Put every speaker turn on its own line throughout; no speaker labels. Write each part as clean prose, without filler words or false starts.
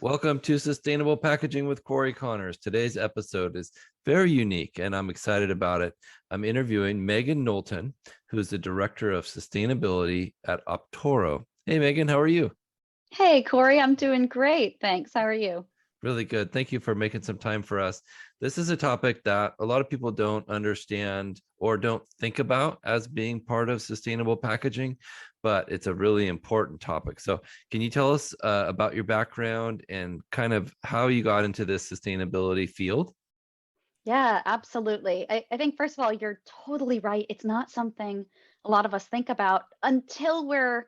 Welcome to Sustainable Packaging with Cory Connors. Today's episode is very unique and I'm excited about it. I'm interviewing Meagan Knowlton, who's the Director of Sustainability at Optoro. Hey, Meagan, how are you?
Hey, Cory, I'm doing great. Thanks. How are you?
Really good. Thank you for making some time for us. This is a topic that a lot of people don't understand or don't think about as being part of sustainable packaging, but it's a really important topic. So, can you tell us about your background and kind of how you got into this sustainability field?
Yeah, absolutely. I think, first of all, you're totally right. It's not something a lot of us think about until we're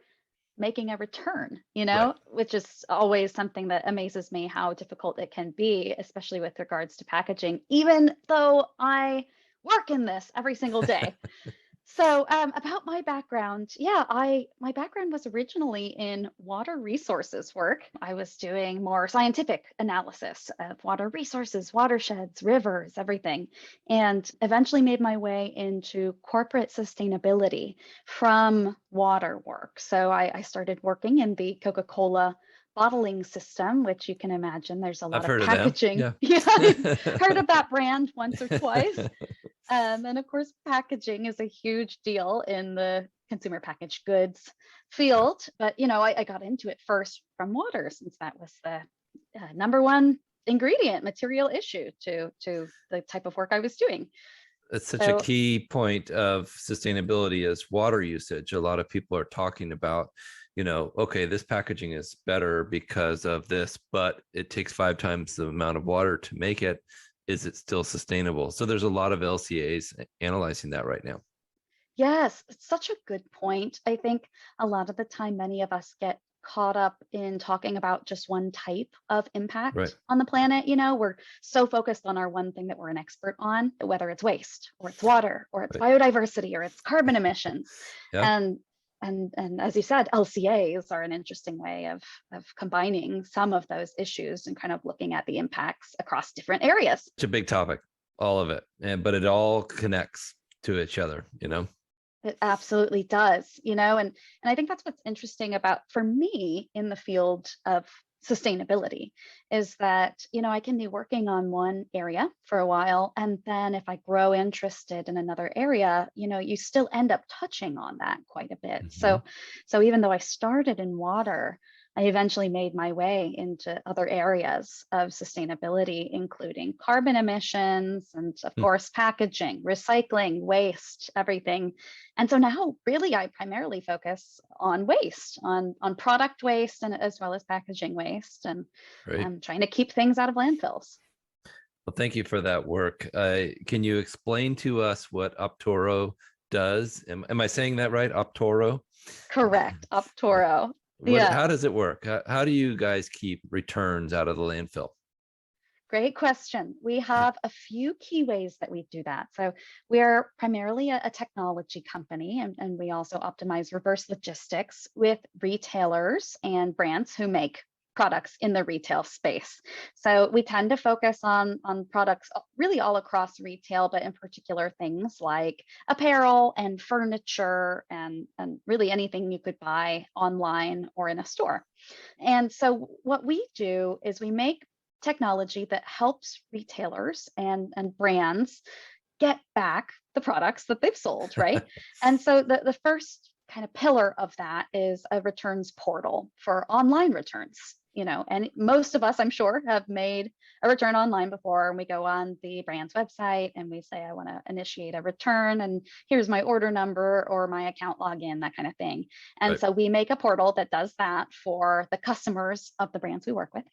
making a return,
Right.
which is always something that amazes me how difficult it can be, especially with regards to packaging, even though I work in this every single day. So, about my background, yeah, my background was originally in water resources work. I was doing more scientific analysis of water resources, watersheds, rivers, everything, and eventually made my way into corporate sustainability from water work. So I started working in the Coca-Cola bottling system, which you can imagine there's a
I've
lot of
heard of them.
packaging.
Yeah.
Yeah, I've heard of that brand once or twice. And of course, packaging is a huge deal in the consumer packaged goods
Yeah.
field. But I got into it first from water, since that was the number one ingredient material issue to the type of work I was doing.
It's such a
So
key point of sustainability is water usage. A lot of people are talking about, okay, this packaging is better because of this, but it takes 5 times the amount of water to make it. Is it still sustainable? So there's a lot of LCAs analyzing that right now.
yes, it's such a good point. I think a lot of the time, many of us get caught up in talking about just one type of
Right.
impact on the planet. We're so focused on our one thing that we're an expert on, whether it's waste or it's water or it's
Right.
biodiversity or it's carbon emissions.
Yeah.
And and as you said, LCAs are an interesting way of combining some of those issues and kind of looking at the impacts across different areas.
It's a big topic, all of it. But it all connects to each other.
It absolutely does, and I think that's what's interesting about for me in the field of sustainability is that, I can be working on one area for a while, and then if I grow interested in another area, you still end up touching on that quite a bit.
Mhm.
So even though I started in water, I eventually made my way into other areas of sustainability, including carbon emissions and, of
Hmm.
course, packaging, recycling, waste, everything. And so now, really, I primarily focus on waste, on product waste, and as well as packaging waste, and
Great.
trying to keep things out of landfills.
Well, thank you for that work. Can you explain to us what Optoro does? Am I saying that right? Optoro?
Correct, Optoro.
How
Yeah.
does it work? How do you guys keep returns out of the landfill?
Great question. We have a few key ways that we do that. So we are primarily a technology company, and we also optimize reverse logistics with retailers and brands who make products in the retail space. So we tend to focus on products really all across retail, but in particular things like apparel and furniture and really anything you could buy online or in a store. And so what we do is we make technology that helps retailers and brands get back the products that they've sold, right? And so the first kind of pillar of that is a returns portal for online returns. And most of us, I'm sure, have made a return online before. And we go on the brand's website and we say, I want to initiate a return, and here's my order number or my account login, that kind of thing. And
Right.
so we make a portal that does that for the customers of the brands we work with.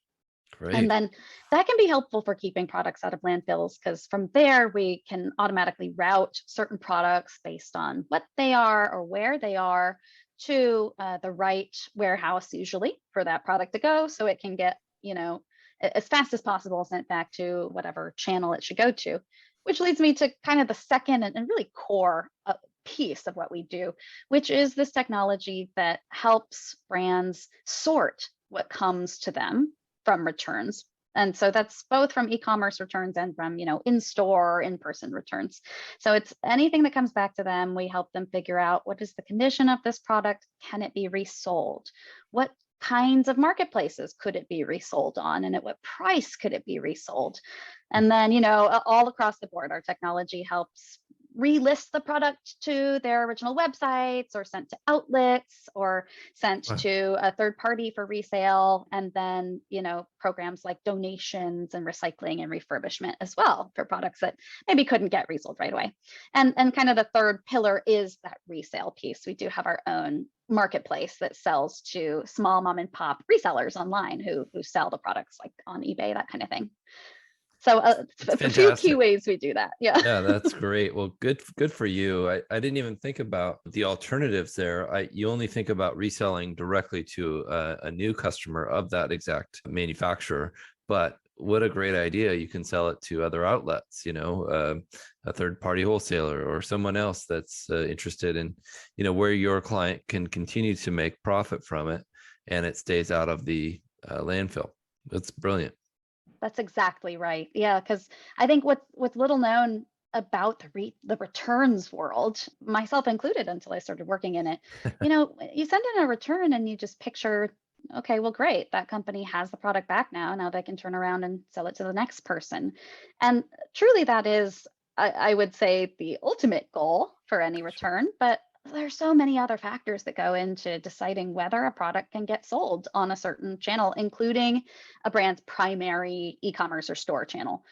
And
Great.
then that can be helpful for keeping products out of landfills, because from there we can automatically route certain products based on what they are or where they are to the right warehouse, usually for that product to go, so it can get, as fast as possible sent back to whatever channel it should go to. Which leads me to kind of the second and really core piece of what we do, which is this technology that helps brands sort what comes to them from returns. And so that's both from e-commerce returns and from, in-store, in-person returns. So it's anything that comes back to them, we help them figure out, what is the condition of this product? Can it be resold? What kinds of marketplaces could it be resold on, and at what price could it be resold? And then, all across the board, our technology helps relist the product to their original websites, or sent to outlets, or sent
Wow.
to a third party for resale. And then, programs like donations and recycling and refurbishment as well for products that maybe couldn't get resold right away. And kind of the third pillar is that resale piece. We do have our own marketplace that sells to small mom and pop resellers online who sell the products like on eBay, that kind of thing. So
It's
a few key
fantastic.
ways we do that. Yeah.
Yeah, that's great. Well, good for you. I didn't even think about the alternatives there. You only think about reselling directly to a new customer of that exact manufacturer, but what a great idea. You can sell it to other outlets, a third party wholesaler or someone else that's interested in, where your client can continue to make profit from it and it stays out of the landfill. That's brilliant.
That's exactly right. Yeah, because I think what's little known about the returns world, myself included, until I started working in it, you send in a return and you just picture, okay, well, great, that company has the product back now. Now they can turn around and sell it to the next person. And truly, that is, I would say, the ultimate goal for any return. But there's so many other factors that go into deciding whether a product can get sold on a certain channel, including a brand's primary e-commerce or store channel.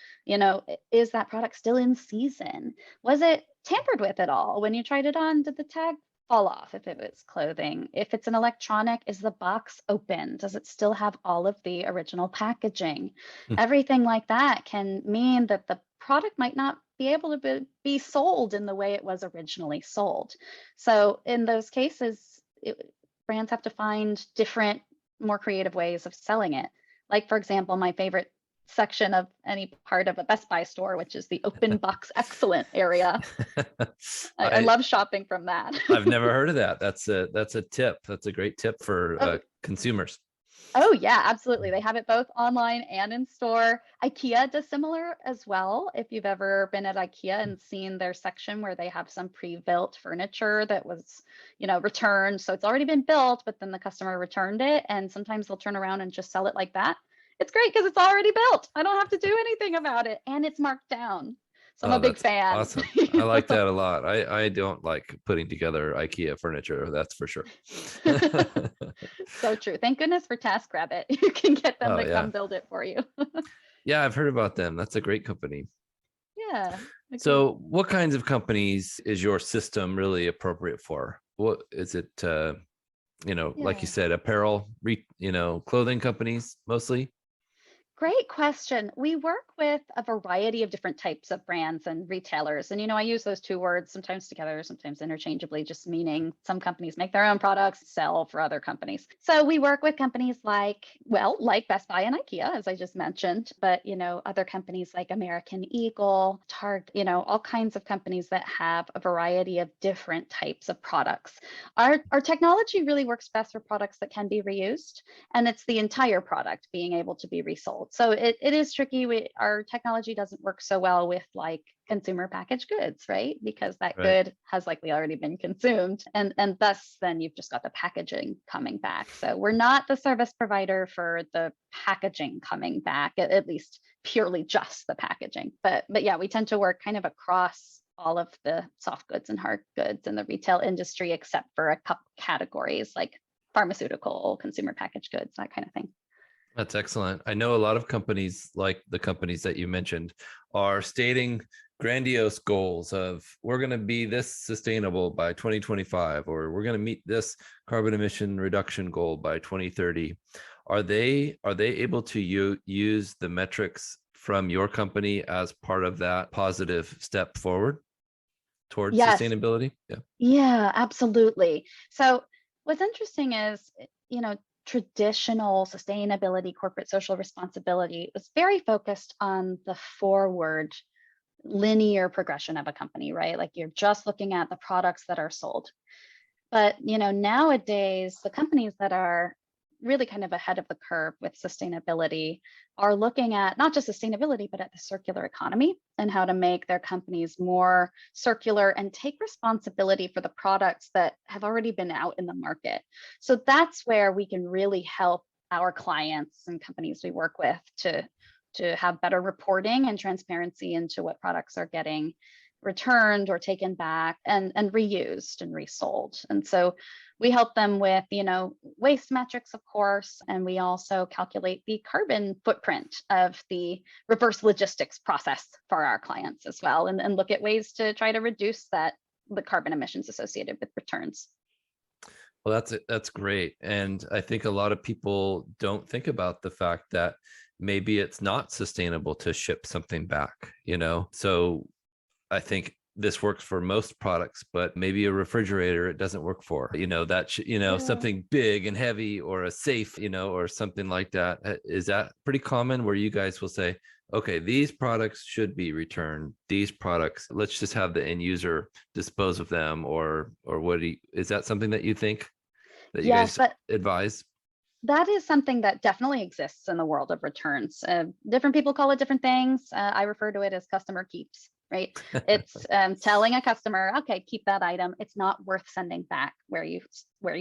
Is that product still in season? Was it tampered with at all? When you tried it on, did the tag fall off if it was clothing? If it's an electronic, is the box open? Does it still have all of the original packaging?
Hmm.
Everything like that can mean that the product might not be able to be sold in the way it was originally sold. So in those cases, brands have to find different, more creative ways of selling it. Like, for example, my favorite section of any part of a Best Buy store, which is the open box excellent area. I
I
love shopping from that.
I've never heard of that. That's a tip. That's a great tip for
Oh,
consumers.
oh yeah, absolutely. They have it both online and in store. IKEA does similar as well. If you've ever been at IKEA and seen their section where they have some pre-built furniture that was, returned. So it's already been built, but then the customer returned it. And sometimes they'll turn around and just sell it like that. It's great because it's already built. I don't have to do anything about it. And it's marked down. So I'm a
Oh,
big
that's
fan.
awesome. I like that a lot. I don't like putting together IKEA furniture, that's for sure.
So true. Thank goodness for TaskRabbit. You can get them
Oh
to
yeah.
come build it for you.
Yeah, I've heard about them. That's a great company.
Yeah, agreed.
So what kinds of companies is your system really appropriate for? What is it, like you
Yeah.
said, apparel, clothing companies mostly?
Great question. We work with a variety of different types of brands and retailers. And, I use those two words sometimes together, sometimes interchangeably, just meaning some companies make their own products, sell for other companies. So we work with companies like Best Buy and IKEA, as I just mentioned, but, other companies like American Eagle, Target, all kinds of companies that have a variety of different types of products. Our technology really works best for products that can be reused, and it's the entire product being able to be resold. So it is tricky. Our technology doesn't work so well with like consumer packaged goods, right? Because that
Right.
good has likely already been consumed. And thus then you've just got the packaging coming back. So we're not the service provider for the packaging coming back, at least purely just the packaging. But yeah, we tend to work kind of across all of the soft goods and hard goods in the retail industry, except for a couple categories like pharmaceutical, consumer packaged goods, that kind of thing.
That's excellent. I know a lot of companies, like the companies that you mentioned, are stating grandiose goals of we're going to be this sustainable by 2025, or we're going to meet this carbon emission reduction goal by 2030. Are they able to use the metrics from your company as part of that positive step forward towards
Yes.
sustainability? Yeah.
Yeah, absolutely. So what's interesting is, traditional sustainability, corporate social responsibility was very focused on the forward linear progression of a company, right? Like you're just looking at the products that are sold. But, nowadays, the companies that are really kind of ahead of the curve with sustainability are looking at not just sustainability, but at the circular economy and how to make their companies more circular and take responsibility for the products that have already been out in the market. So that's where we can really help our clients and companies we work with to have better reporting and transparency into what products are getting returned or taken back and reused and resold. And so we help them with, waste metrics, of course, and we also calculate the carbon footprint of the reverse logistics process for our clients as well, and look at ways to try to reduce the carbon emissions associated with returns.
Well, that's great. And I think a lot of people don't think about the fact that maybe it's not sustainable to ship something back, So I think this works for most products, but maybe a refrigerator it doesn't work for.
Yeah.
Something big and heavy, or a safe, or something like that. Is that pretty common where you guys will say, okay, these products should be returned. These products, let's just have the end user dispose of them, or is that something that you think that you
Yes,
guys advise?
that is something that definitely exists in the world of returns. Different people call it different things. I refer to it as customer keeps, right? It's telling a customer, okay, keep that item. It's not worth sending back where you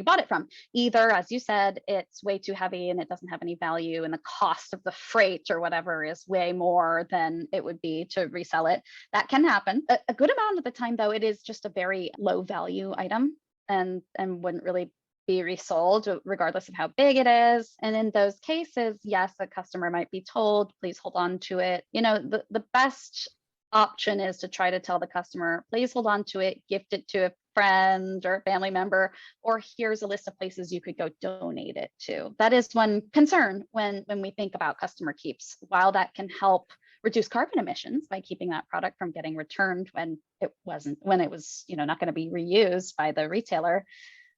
bought it from. Either, as you said, it's way too heavy and it doesn't have any value, and the cost of the freight or whatever is way more than it would be to resell it. That can happen. A good amount of the time, though, it is just a very low value item and wouldn't really be resold regardless of how big it is. And in those cases, yes, a customer might be told, please hold on to it. The best option is to try to tell the customer, please hold on to it, gift it to a friend or a family member, or here's a list of places you could go donate it to. That is one concern when we think about customer keeps. While that can help reduce carbon emissions by keeping that product from getting returned when it was not going to be reused by the retailer,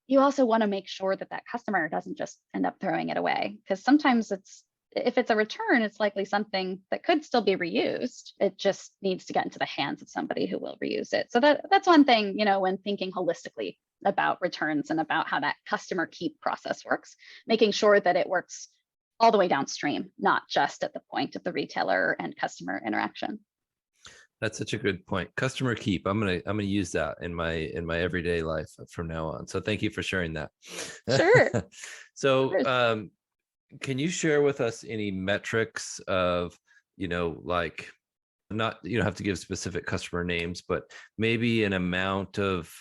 you also want to make sure that customer doesn't just end up throwing it away, because sometimes if it's a return, it's likely something that could still be reused. It just needs to get into the hands of somebody who will reuse it. So that's one thing, when thinking holistically about returns and about how that customer keep process works, making sure that it works all the way downstream, not just at the point of the retailer and customer interaction.
That's such a good point. Customer keep. I'm gonna use that in my everyday life from now on. So thank you for sharing that.
Sure.
So can you share with us any metrics of, like, not, you don't have to give specific customer names, but maybe an amount of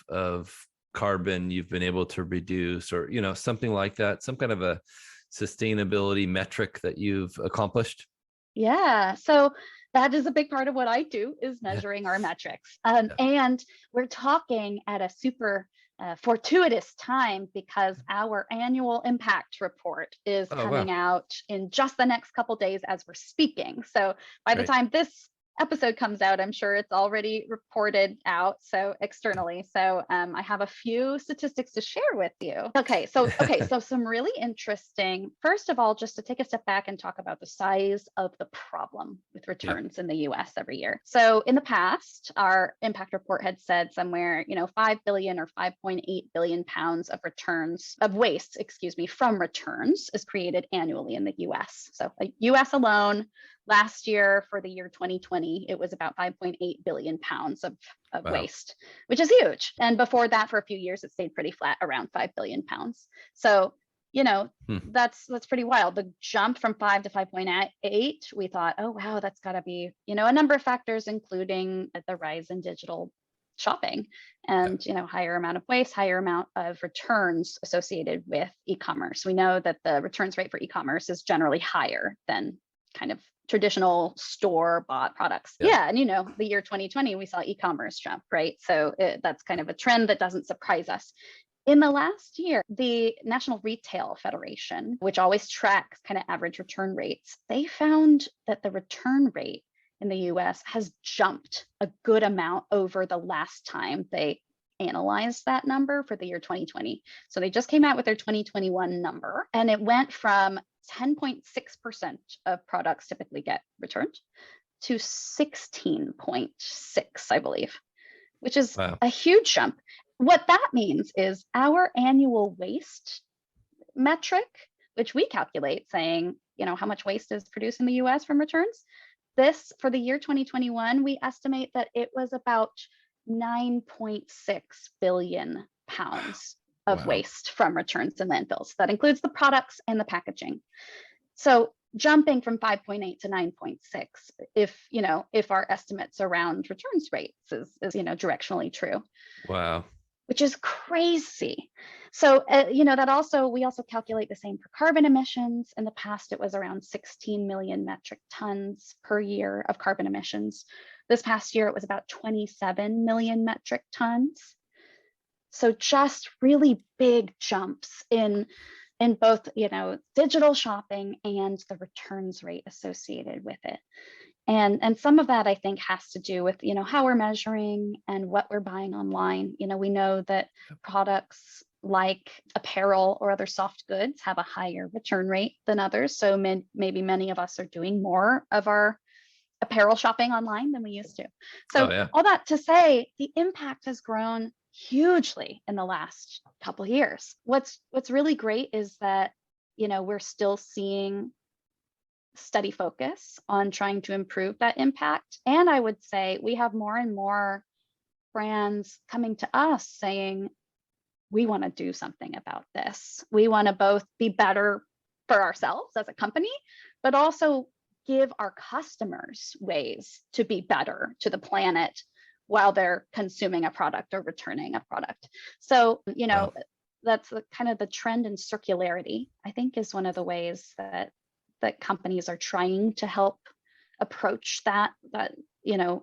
carbon you've been able to reduce, or something like that, some kind of a sustainability metric that you've accomplished?
Yeah. So that is a big part of what I do, is measuring our metrics. And we're talking at a super fortuitous time, because our annual impact report is coming out in just the next couple days as we're speaking. So by the time this episode comes out, I'm sure it's already reported out, so externally. So I have a few statistics to share with you. Okay, so some really interesting, first of all, just to take a step back and talk about the size of the problem with returns in the US every year. So in the past, our impact report had said somewhere, 5 billion or 5.8 billion pounds of waste, from returns is created annually in the US. So the US alone, last year, for the year 2020, it was about 5.8 billion pounds of waste, which is huge. And before that, for a few years, it stayed pretty flat around 5 billion pounds. So, that's pretty wild. The jump from 5 to 5.8, we thought, oh, wow, that's got to be, a number of factors, including the rise in digital shopping and, higher amount of waste, higher amount of returns associated with e-commerce. We know that the returns rate for e-commerce is generally higher than kind of traditional store bought products. And the year 2020, we saw e-commerce jump, right? So that's kind of a trend that doesn't surprise us. In the last year, the National Retail Federation, which always tracks kind of average return rates, they found that the return rate in the US has jumped a good amount over the last time they analyzed that number for the year 2020. So they just came out with their 2021 number, and it went from 10.6% of products typically get returned to 16.6, I believe, which is a huge jump. What that means is our annual waste metric, which we calculate saying, how much waste is produced in the US from returns. This, for the year 2021, we estimate that it was about 9.6 billion pounds of
Wow.
waste from returns and landfills. That includes the products and the packaging. So jumping from 5.8 to 9.6, if our estimates around returns rates is directionally true.
Wow.
Which is crazy. So, that also, we also calculate the same for carbon emissions. In the past, it was around 16 million metric tons per year of carbon emissions. This past year, it was about 27 million metric tons. So just really big jumps in both, digital shopping and the returns rate associated with it. And some of that, I think, has to do with, how we're measuring and what we're buying online. We know that products like apparel or other soft goods have a higher return rate than others. So maybe many of us are doing more of our apparel shopping online than we used to. So all that to say, the impact has grown hugely in the last couple of years. What's really great is that, we're still seeing steady focus on trying to improve that impact. And I would say we have more and more brands coming to us saying, we want to do something about this. We want to both be better for ourselves as a company, but also give our customers ways to be better to the planet while they're consuming a product or returning a product. So, that's kind of the trend in circularity, I think, is one of the ways that companies are trying to help approach that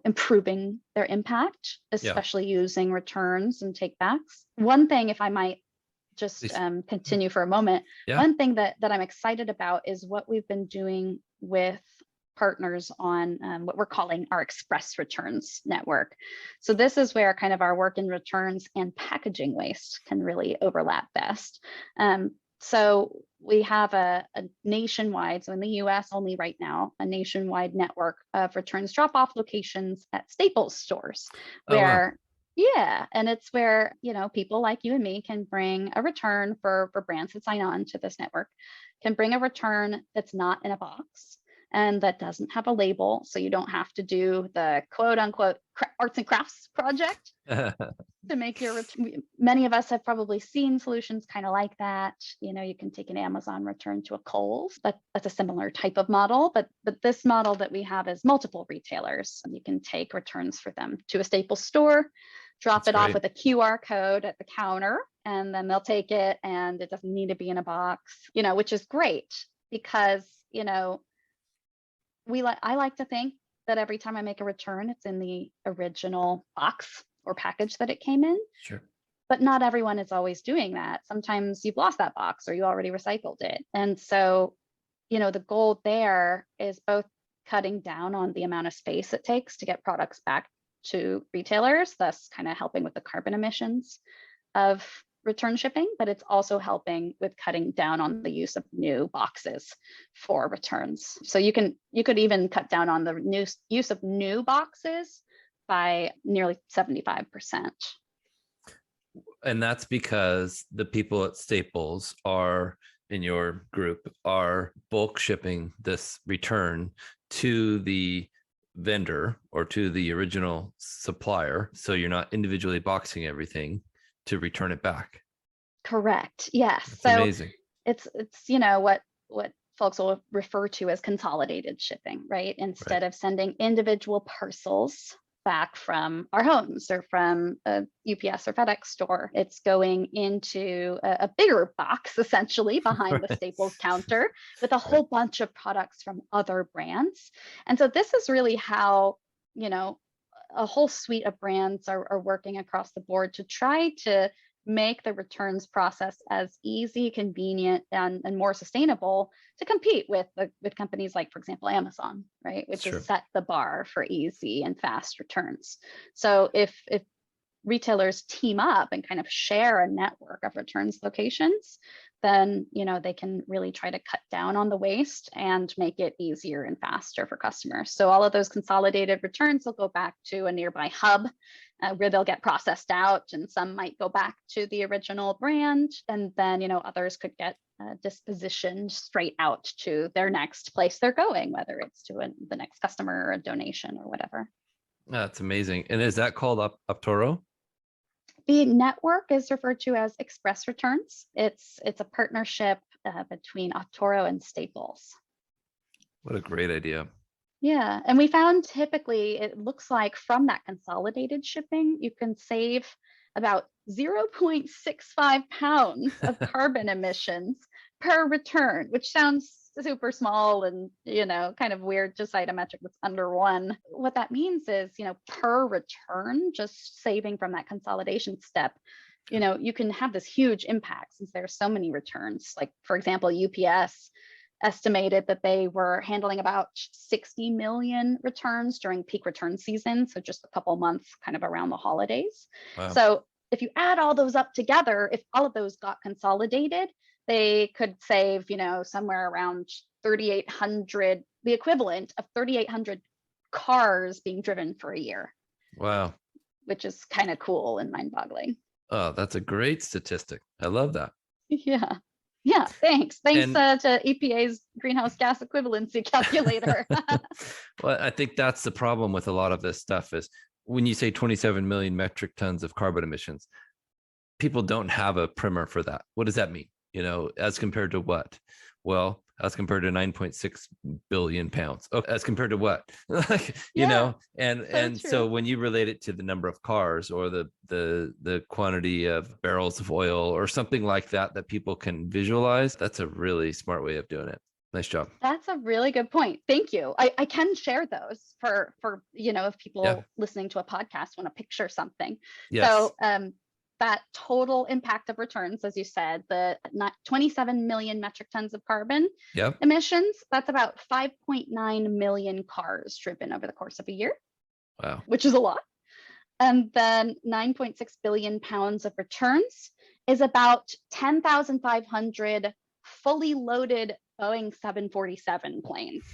improving their impact, especially using returns and takebacks. One thing, if I might just continue for a moment, one thing that I'm excited about is what we've been doing with partners on what we're calling our express returns network. So this is where kind of our work in returns and packaging waste can really overlap best. So we have a nationwide, so in the US only right now, a nationwide network of returns drop-off locations at Staples stores where, and it's where, people like you and me can bring a return for brands that sign on to this network, can bring a return that's not in a box and that doesn't have a label. So you don't have to do the quote unquote arts and crafts project to make your many of us have probably seen solutions kind of like that. You can take an Amazon return to a Kohl's, but that's a similar type of model. But this model that we have is multiple retailers. You can take returns for them to a Staples store, drop it off with a QR code at the counter, and then they'll take it, and it doesn't need to be in a box, which is great because, I like to think that every time I make a return, it's in the original box or package that it came in.
Sure.
But not everyone is always doing that. Sometimes you've lost that box or you already recycled it. And so, the goal there is both cutting down on the amount of space it takes to get products back to retailers, thus kind of helping with the carbon emissions of return shipping, but it's also helping with cutting down on the use of new boxes for returns. So you could even cut down on the use of new boxes by nearly 75%.
And that's because the people at Staples in your group are bulk shipping this return to the vendor or to the original supplier. So you're not individually boxing everything to return it back.
Correct. Yes.
That's
so
amazing.
It's what folks will refer to as consolidated shipping, right? Instead of sending individual parcels back from our homes or from a UPS or FedEx store, it's going into a bigger box essentially behind the Staples counter with a whole bunch of products from other brands. And so this is really how, a whole suite of brands are working across the board to try to make the returns process as easy, convenient, and more sustainable to compete with companies like, for example, Amazon, right? Which has set the bar for easy and fast returns. So if retailers team up and kind of share a network of returns locations, then they can really try to cut down on the waste and make it easier and faster for customers. So all of those consolidated returns will go back to a nearby hub where they'll get processed out, and some might go back to the original brand, and then others could get dispositioned straight out to their next place they're going, whether it's to the next customer or a donation or whatever.
That's amazing. And is that called Optoro?
The network is referred to as Express Returns. It's a partnership between Optoro and Staples.
What a great idea.
Yeah, and we found typically it looks like from that consolidated shipping, you can save about 0.65 pounds of carbon emissions per return, which sounds super small and kind of weird to cite a metric that's under 1. What that means is, per return, just saving from that consolidation step, you can have this huge impact since there's so many returns. Like, for example, UPS estimated that they were handling about 60 million returns during peak return season, so just a couple months kind of around the holidays.
Wow.
So if you add all those up together, if all of those got consolidated, they could save, somewhere around 3,800, the equivalent of 3,800 cars being driven for a year.
Wow.
Which is kind of cool and mind-boggling.
Oh, that's a great statistic. I love that.
Yeah. Yeah, thanks. Thanks to EPA's greenhouse gas equivalency calculator.
Well, I think that's the problem with a lot of this stuff is when you say 27 million metric tons of carbon emissions, people don't have a primer for that. What does that mean? As compared to what? Well, as compared to 9.6 billion pounds. Oh, as compared to what? So when you relate it to the number of cars or the quantity of barrels of oil or something like that people can visualize, that's a really smart way of doing it. Nice job.
That's a really good point. Thank you. I can share those for if people listening to a podcast want to picture something.
Yes.
So that total impact of returns, as you said, the 27 million metric tons of carbon emissions, that's about 5.9 million cars driven over the course of a year.
Wow.
Which is a lot. And then 9.6 billion pounds of returns is about 10,500 fully loaded Boeing 747 planes.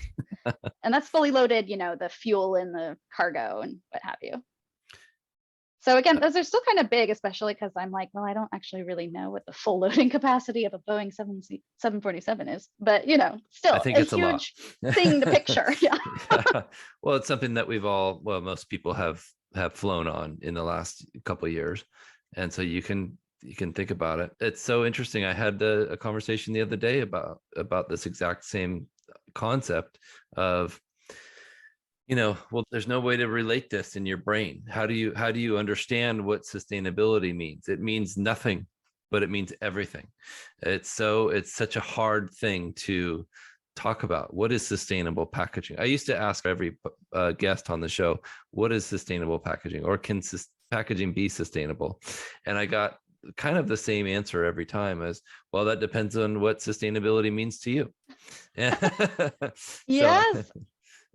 And that's fully loaded, the fuel in the cargo and what have you. So again, those are still kind of big, especially because I'm like, well, I don't actually really know what the full loading capacity of a Boeing 747 is, but still
I think
a
it's
huge thing to picture. Yeah.
Well, it's something that most people have flown on in the last couple of years. And so you can think about it. It's so interesting. I had a conversation the other day about this exact same concept of, well, there's no way to relate this in your brain. How do you understand what sustainability means? It means nothing, but it means everything. It's such a hard thing to talk about. What is sustainable packaging? I used to ask every guest on the show, what is sustainable packaging, or can packaging be sustainable? And I got kind of the same answer every time as, well, that depends on what sustainability means to you.
Yes.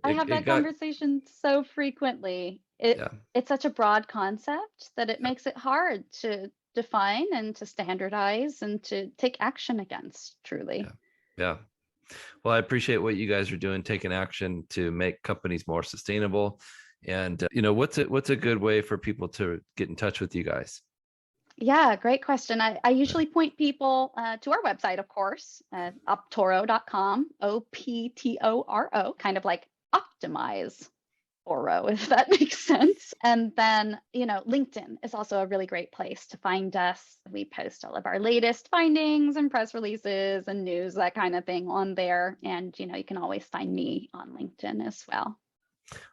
I have that conversation so frequently. It's such a broad concept that it makes it hard to define and to standardize and to take action against, truly.
Yeah. Well, I appreciate what you guys are doing, taking action to make companies more sustainable. And, what's a good way for people to get in touch with you guys?
Yeah, great question. I usually point people to our website, of course, optoro.com, OPTORO, kind of like optimize Oro, if that makes sense. And then, LinkedIn is also a really great place to find us. We post all of our latest findings and press releases and news, that kind of thing on there. And, you can always find me on LinkedIn as well.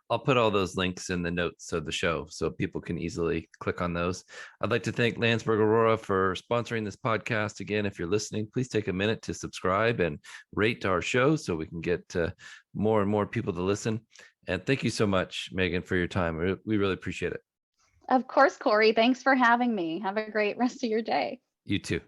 I'll put all those links in the notes of the show so people can easily click on those. I'd like to thank Landsberg Aurora for sponsoring this podcast. Again, if you're listening, please take a minute to subscribe and rate our show so we can get more and more people to listen. And thank you so much, Meagan, for your time. We really appreciate it.
Of course, Cory. Thanks for having me. Have a great rest of your day.
You too.